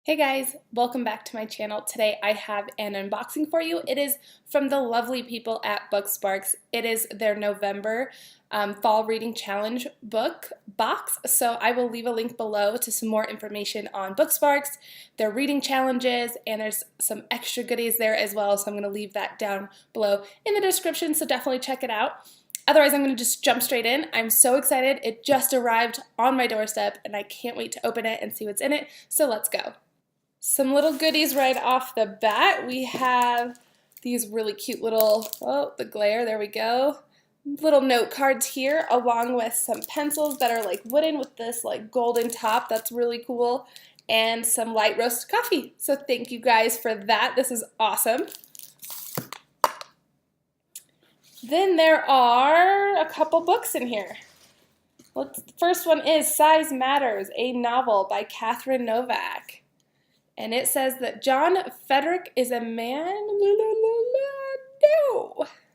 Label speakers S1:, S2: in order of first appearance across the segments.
S1: Hey guys, welcome back to my channel. Today I have an unboxing for you. It is from the lovely people at BookSparks. It is their November Fall Reading Challenge book box, so I will leave a link below to some more information on BookSparks, their reading challenges, and there's some extra goodies there as well, so I'm going to leave that down below in the description, so definitely check it out. Otherwise, I'm going to just jump straight in. I'm so excited. It just arrived on my doorstep, and I can't wait to open it and see what's in it, so let's go. Some little goodies right off the bat. We have these really cute little, oh, the glare, there we go. Little note cards here, along with some pencils that are like wooden with this like golden top. That's really cool. And some light roast coffee. So thank you guys for that. This is awesome. Then there are a couple books in here. The first one is Size Matters, a novel by Catherine Novak. And it says that John Frederick is a man,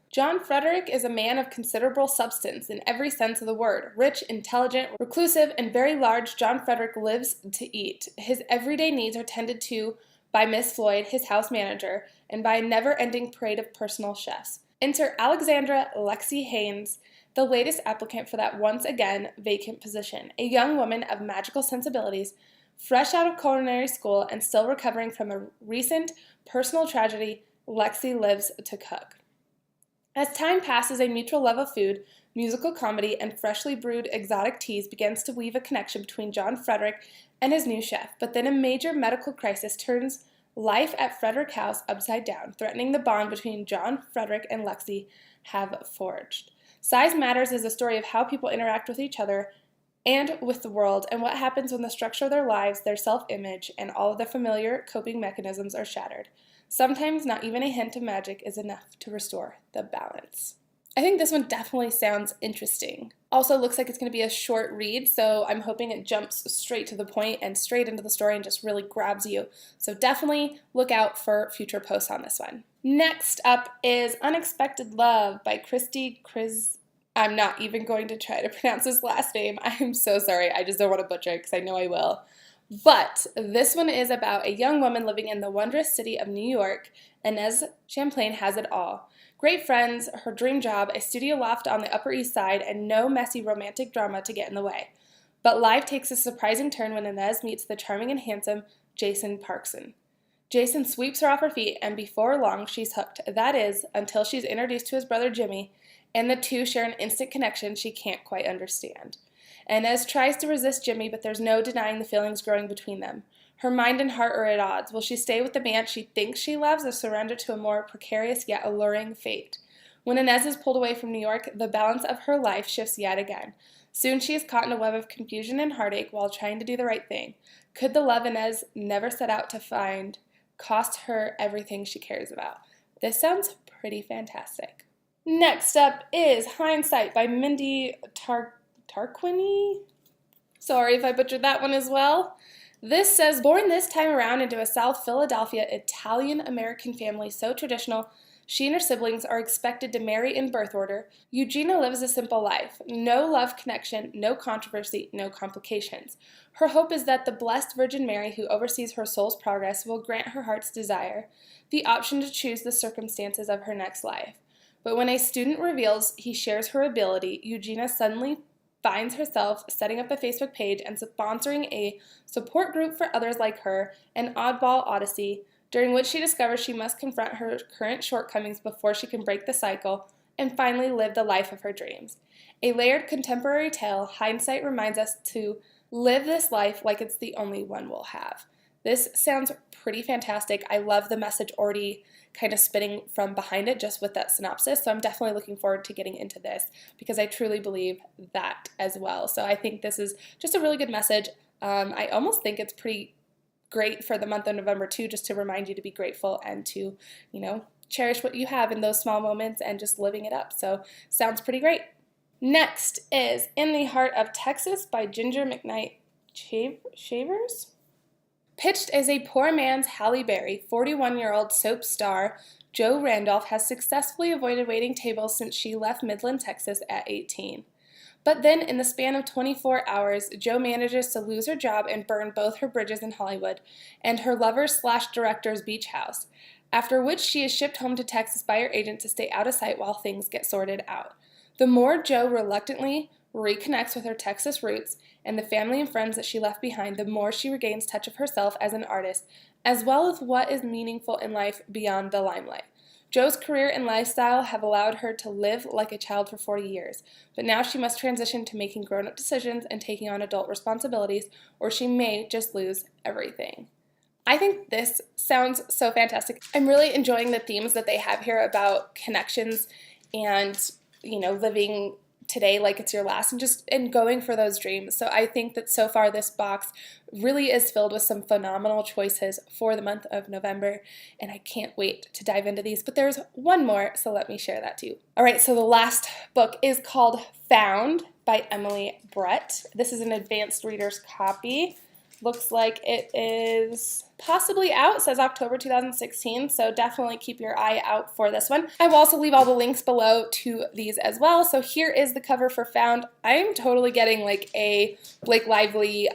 S1: John Frederick is a man of considerable substance in every sense of the word. Rich, intelligent, reclusive, and very large, John Frederick lives to eat. His everyday needs are tended to by Miss Floyd, his house manager, and by a never-ending parade of personal chefs. Enter Alexandra Lexi Haynes, the latest applicant for that once again vacant position, a young woman of magical sensibilities, fresh out of culinary school and still recovering from a recent personal tragedy. Lexi lives to cook. As time passes, a mutual love of food, musical comedy, and freshly brewed exotic teas begins to weave a connection between John Frederick and his new chef. But then a major medical crisis turns life at Frederick House upside down, threatening the bond between John Frederick and Lexi have forged. Size Matters is a story of how people interact with each other and with the world, and what happens when the structure of their lives, their self-image, and all of their familiar coping mechanisms are shattered. Sometimes not even a hint of magic is enough to restore the balance. I think this one definitely sounds interesting. Also looks like it's going to be a short read, so I'm hoping it jumps straight to the point and straight into the story and just really grabs you. So definitely look out for future posts on this one. Next up is Unexpected Love by Christy Kriz. I'm not even going to try to pronounce his last name. I'm so sorry. I just don't want to butcher it because I know I will. But this one is about a young woman living in the wondrous city of New York. Inez Champlain has it all. Great friends, her dream job, a studio loft on the Upper East Side, and no messy romantic drama to get in the way. But life takes a surprising turn when Inez meets the charming and handsome Jason Parkson. Jason sweeps her off her feet, and before long she's hooked. That is, until she's introduced to his brother Jimmy, and the two share an instant connection she can't quite understand. Inez tries to resist Jimmy, but there's no denying the feelings growing between them. Her mind and heart are at odds. Will she stay with the man she thinks she loves or surrender to a more precarious yet alluring fate? When Inez is pulled away from New York, the balance of her life shifts yet again. Soon she is caught in a web of confusion and heartache while trying to do the right thing. Could the love Inez never set out to find cost her everything she cares about? This sounds pretty fantastic. Next up is Hindsight by Mindy Tarquini. Sorry if I butchered that one as well. This says, born this time around into a South Philadelphia Italian-American family so traditional she and her siblings are expected to marry in birth order, Eugenia lives a simple life. No love connection, no controversy, no complications. Her hope is that the blessed Virgin Mary who oversees her soul's progress will grant her heart's desire, the option to choose the circumstances of her next life. But when a student reveals he shares her ability, Eugenia suddenly finds herself setting up a Facebook page and sponsoring a support group for others like her, an oddball odyssey, during which she discovers she must confront her current shortcomings before she can break the cycle and finally live the life of her dreams. A layered contemporary tale, Hindsight reminds us to live this life like it's the only one we'll have. This sounds pretty fantastic. I love the message already kind of spinning from behind it just with that synopsis, so I'm definitely looking forward to getting into this because I truly believe that as well. So I think this is just a really good message. I almost think it's pretty great for the month of November too, just to remind you to be grateful and to, cherish what you have in those small moments and just living it up. So sounds pretty great. Next is In the Heart of Texas by Ginger McKnight-Chavers. Pitched as a poor man's Halle Berry, 41-year-old soap star Jo Randolph has successfully avoided waiting tables since she left Midland, Texas at 18. But then, in the span of 24 hours, Jo manages to lose her job and burn both her bridges in Hollywood and her lover/director's beach house, after which she is shipped home to Texas by her agent to stay out of sight while things get sorted out. The more Jo reluctantly reconnects with her Texas roots and the family and friends that she left behind, the more she regains touch of herself as an artist, as well as what is meaningful in life beyond the limelight. Jo's career and lifestyle have allowed her to live like a child for 40 years, but now she must transition to making grown-up decisions and taking on adult responsibilities, or she may just lose everything. I think this sounds so fantastic. I'm really enjoying the themes that they have here about connections and, living today like it's your last and going for those dreams. So I think that so far this box really is filled with some phenomenal choices for the month of November, and I can't wait to dive into these. But there's one more, so let me share that too. All right, so the last book is called Found by Emily Brett. This is an advanced reader's copy. Looks like it is possibly out. It says October 2016, so definitely keep your eye out for this one. I will also leave all the links below to these as well. So here is the cover for Found. I am totally getting like a Blake Lively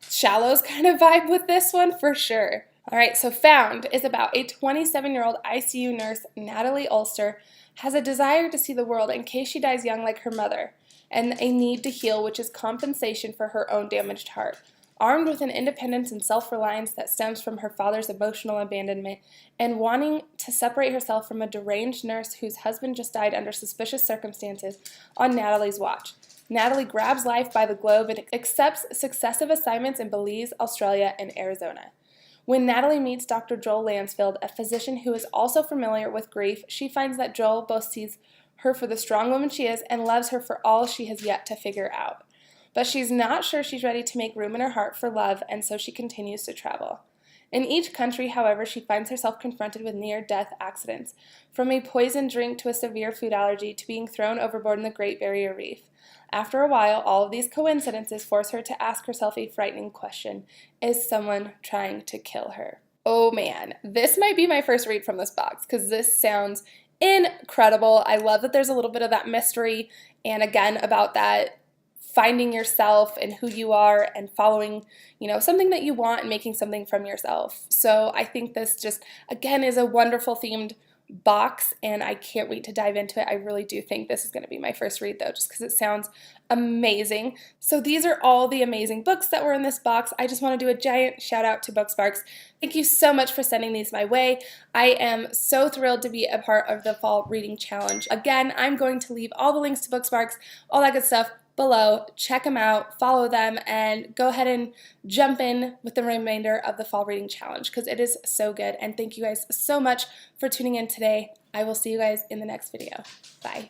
S1: Shallows kind of vibe with this one for sure. All right, so Found is about a 27-year-old ICU nurse, Natalie Ulster, has a desire to see the world in case she dies young like her mother, and a need to heal, which is compensation for her own damaged heart. Armed with an independence and self-reliance that stems from her father's emotional abandonment and wanting to separate herself from a deranged nurse whose husband just died under suspicious circumstances on Natalie's watch, Natalie grabs life by the globe and accepts successive assignments in Belize, Australia, and Arizona. When Natalie meets Dr. Joel Lansfield, a physician who is also familiar with grief, she finds that Joel both sees her for the strong woman she is and loves her for all she has yet to figure out. But she's not sure she's ready to make room in her heart for love, and so she continues to travel. In each country, however, she finds herself confronted with near-death accidents, from a poisoned drink to a severe food allergy to being thrown overboard in the Great Barrier Reef. After a while, all of these coincidences force her to ask herself a frightening question: is someone trying to kill her? Oh man, this might be my first read from this box, because this sounds incredible. I love that there's a little bit of that mystery, and again, about that finding yourself and who you are and following, something that you want and making something from yourself. So I think this just, again, is a wonderful themed box, and I can't wait to dive into it. I really do think this is going to be my first read, though, just because it sounds amazing. So these are all the amazing books that were in this box. I just want to do a giant shout out to BookSparks. Thank you so much for sending these my way. I am so thrilled to be a part of the Fall Reading Challenge. Again, I'm going to leave all the links to BookSparks, all that good stuff, below. Check them out, follow them, and go ahead and jump in with the remainder of the Fall Reading Challenge, because it is so good. And thank you guys so much for tuning in today. I will see you guys in the next video. Bye.